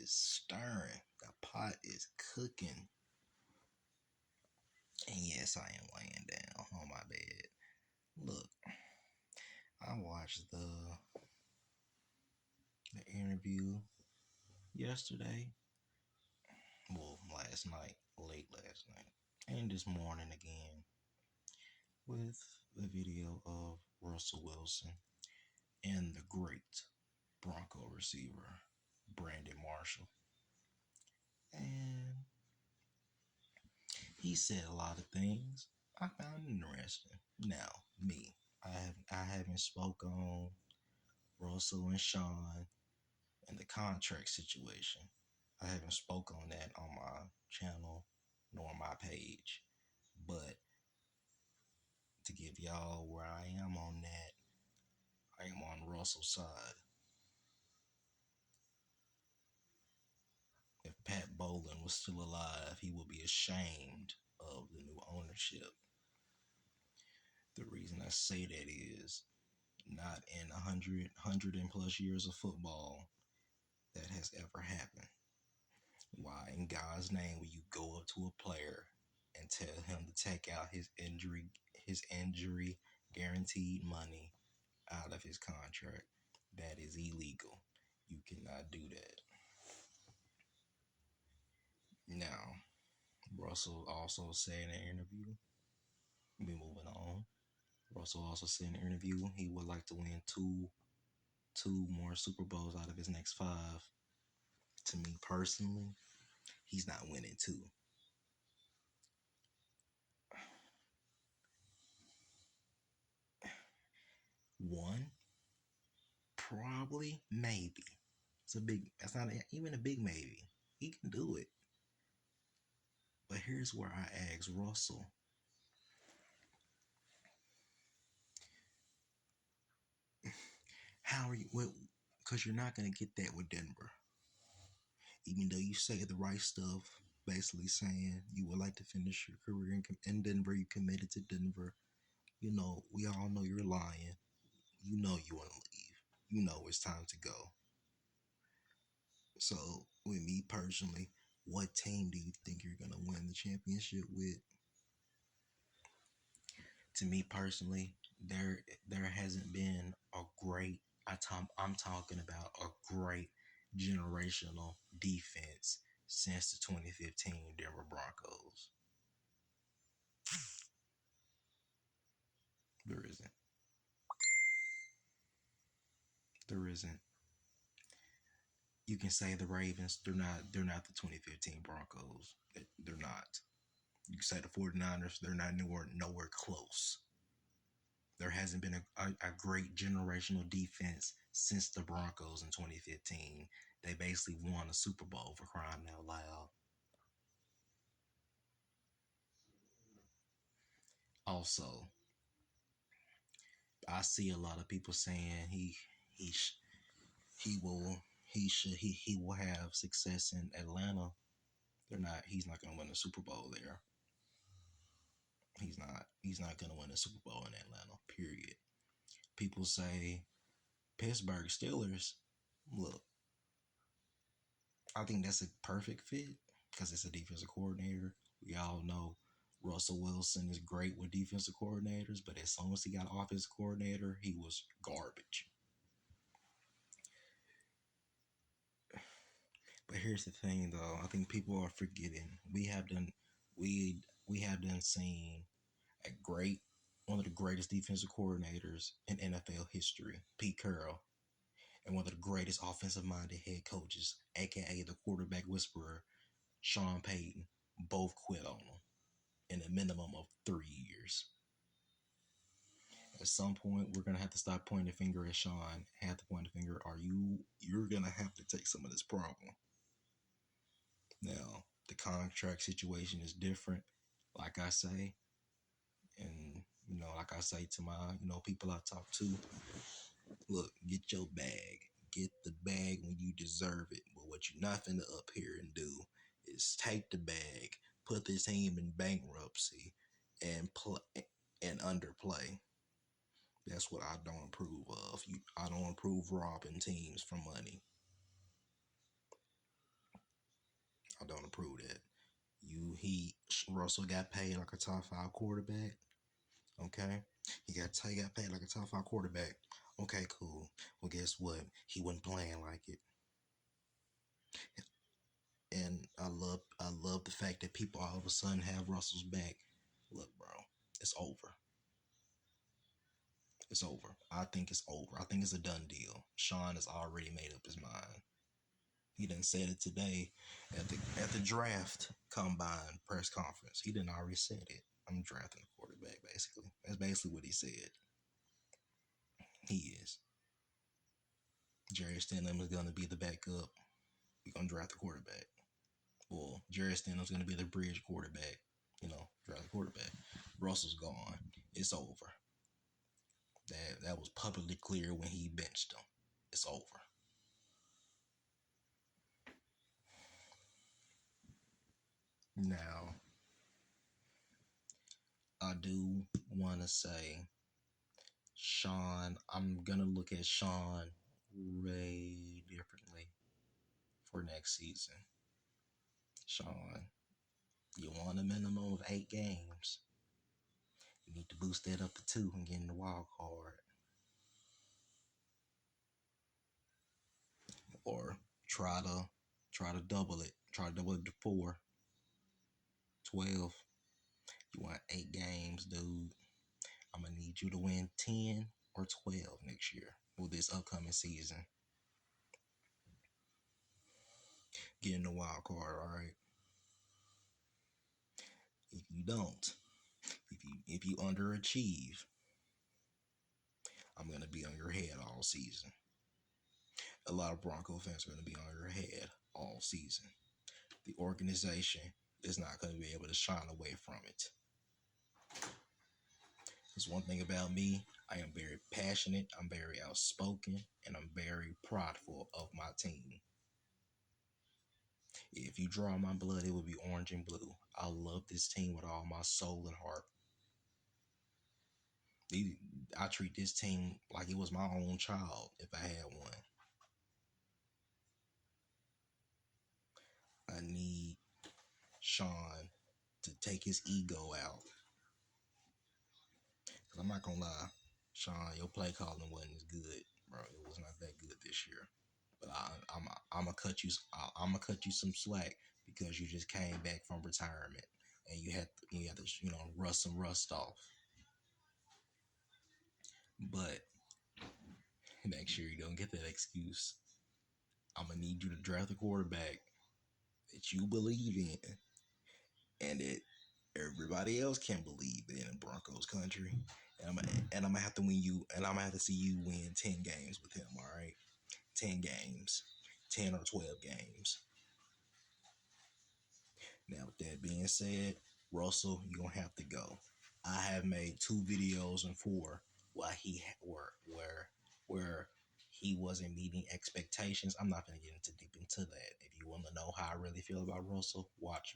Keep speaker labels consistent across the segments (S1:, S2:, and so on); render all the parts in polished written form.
S1: is stirring. The pot is cooking. And yes, I am laying down on my bed. Look, I watched the interview yesterday. Well, last night, late last night. And this morning again with the video of Russell Wilson and the great Bronco receiver, Brandon Marshall. And he said a lot of things I found interesting. Now, me, I haven't spoke on Russell and Sean and the contract situation. I haven't spoke on that on my channel nor my page. But to give y'all where I am on that, I am on Russell's side. If Pat Bowlen was still alive, he would be ashamed of the new ownership. The reason I say that is not in 100 and plus years of football that has ever happened. Why in God's name will you go up to a player and tell him to take out his injury guaranteed money out of his contract? That is illegal. You cannot do that. Now, Russell also said in an interview, we moving on. Russell also said in an interview he would like to win two more Super Bowls out of his next 5. To me personally, he's not winning 2. One, probably, maybe. That's not even a big maybe. He can do it. But here's where I ask Russell, how are you? Because you're not going to get that with Denver. Even though you say the right stuff, basically saying you would like to finish your career in Denver, you committed to Denver. You know, we all know you're lying. You know you want to leave. You know it's time to go. So, with me personally, what team do you think you're going to win the championship with? To me personally, there hasn't been a great, I'm talking about a great generational defense since the 2015 Denver Broncos. There isn't. There isn't. You can say the Ravens, they're not the 2015 Broncos. They're not. You can say the 49ers, they're not nowhere close. There hasn't been a great generational defense since the Broncos in 2015. They basically won a Super Bowl, for crying out loud. Also, I see a lot of people saying he will have success in Atlanta. He's not going to win a Super Bowl there. He's not going to win a Super Bowl in Atlanta, period. People say Pittsburgh Steelers. Look, I think that's a perfect fit because it's a defensive coordinator. We all know Russell Wilson is great with defensive coordinators, but as soon as he got offensive coordinator, he was garbage. But here's the thing, though. I think people are forgetting we have done seen a great one of the greatest defensive coordinators in NFL history, Pete Carroll, and one of the greatest offensive-minded head coaches, aka the quarterback whisperer, Sean Payton, both quit on him in a minimum of 3 years. At some point, we're gonna have to stop pointing the finger at Sean. Have to point the finger. You're gonna have to take some of this problem. Now, the contract situation is different, like I say, and like I say to my people I talk to. Look, get your bag. Get the bag when you deserve it. But what you're not finna up here and do is take the bag, put this team in bankruptcy, and underplay. That's what I don't approve of. I don't approve robbing teams for money. I don't approve that. Russell got paid like a top 5 quarterback. Okay, he got paid like a top 5 quarterback. Okay, cool. Well, guess what? He wasn't playing like it, and I love the fact that people all of a sudden have Russell's back. Look, bro, it's over. It's over. I think it's over. I think it's a done deal. Sean has already made up his mind. He done said it today at the draft combine press conference. He didn't already said it. I'm drafting a quarterback, basically. That's basically what he said. He is. Jerry Stidham is gonna be the backup. We're gonna draft the quarterback. Well, Jerry Stidham's gonna be the bridge quarterback. Draft the quarterback. Russell's gone. It's over. That was publicly clear when he benched him. It's over. Now, I do want to say, Sean, I'm going to look at Sean way differently for next season. Sean, you want a minimum of 8 games. You need to boost that up to 2 and get in the wild card. Or try to double it. Try to double it to 4. 12. You want 8 games, dude. I'm going to need you to win 10 or 12 next year with this upcoming season. Get in the wild card, all right? If you don't, if you underachieve, I'm going to be on your head all season. A lot of Bronco fans are going to be on your head all season. The organization is not going to be able to shine away from it. There's one thing about me. I am very passionate, I'm very outspoken, and I'm very prideful of my team. If you draw my blood, it would be orange and blue. I love this team with all my soul and heart. I treat this team like it was my own child if I had one. I need Sean to take his ego out. Because I'm not going to lie, Sean, your play calling wasn't as good, bro. It was not that good this year. But I'm gonna cut you. I'm gonna cut you some slack because you just came back from retirement and you had to rust some rust off. But next year you don't get that excuse. I'm gonna need you to draft a quarterback that you believe in and that everybody else can believe in Broncos country. And I'm gonna have to win you, and I'm gonna have to see you win 10 games with him. All right, 10 games, 10 or 12 games. Now, with that being said, Russell, you're gonna have to go. I have made 2 videos and 4 where he wasn't meeting expectations. I'm not gonna get into deep into that. If you want to know how I really feel about Russell, watch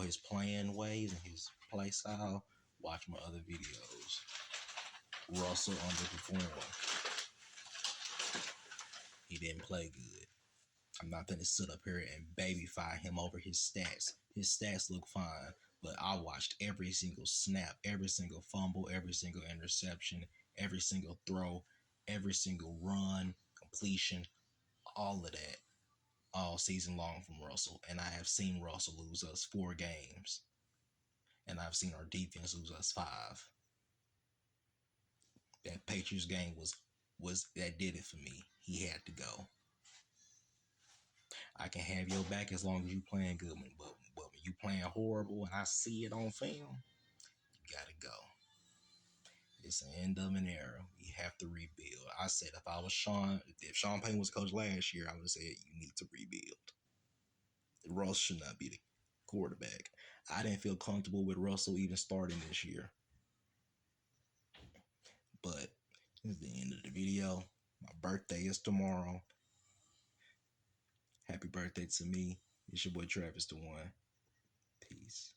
S1: his playing ways and his play style. Watch my other videos. Russell underperformed. He didn't play good. I'm not gonna sit up here and babyfy him over his stats. His stats look fine, but I watched every single snap, every single fumble, every single interception, every single throw, every single run, completion, all of that, all season long from Russell. And I have seen Russell lose us 4 games, and I've seen our defense lose us 5. That Patriots game was that did it for me. He had to go. I can have your back as long as you playing good, but when you playing horrible and I see it on film, you gotta go. It's the end of an era. We have to rebuild. I said if Sean Payton was coach last year, I would have said you need to rebuild. Russ should not be the quarterback. I didn't feel comfortable with Russell even starting this year. But this is the end of the video. My birthday is tomorrow. Happy birthday to me. It's your boy Travis the One. Peace.